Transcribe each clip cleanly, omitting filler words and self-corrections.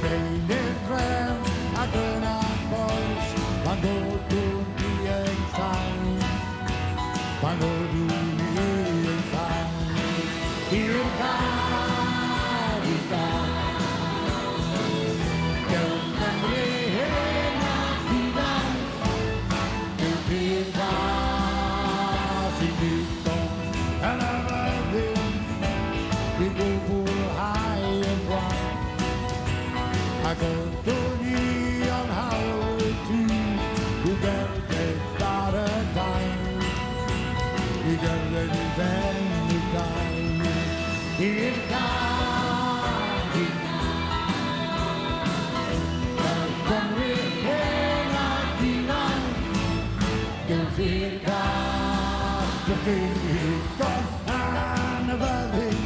Meinen Traum, a dyna boes, pan dodwn ni yn llawn, pan dodwn ni yn llawn, i'r gar, i'r gar. Gyw'n Cymru hyn ac ifanc, gyw'n i'r gar sy'n ddigon yn y fyddin, i gwblhau yn bwan. Ac ydwn ni o'n hawl i ti, i gerdded ar y dain, i gerdded i ben i dain, i'r gar, i'r gar. Cymru hen ac ifanc, gewch i'r gar, gewch i'r gar yn y fyddin,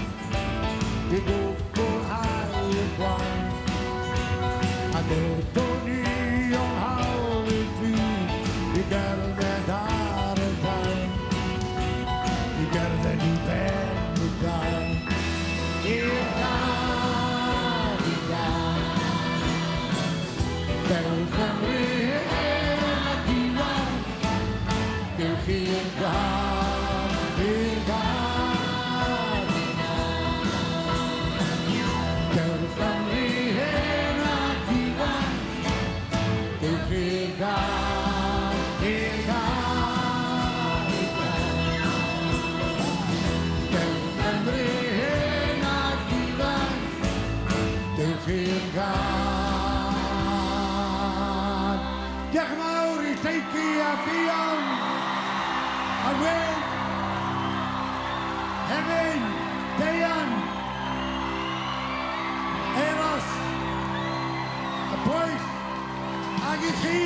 i gwblhau y gwain. Ac ydwn ni o'n hawl i ti, i gerdded ar y dain, i gerdded i ben y dain, i'r gar, i'r gar. Gewch Cymru hen ac ifanc, gewch i'r gar, i'r gar, i'r gar. Gewch Cymru hen ac ifanc, gewch i'r gar, i'r gar, i'r gar. Gewch Cymru hen ac ifanc, gewch i'r gar. Diolch yn fawr i Teici a Ffion, a Wyn, Hefyn, Deian, Eros, y Pwyll, ac i chi.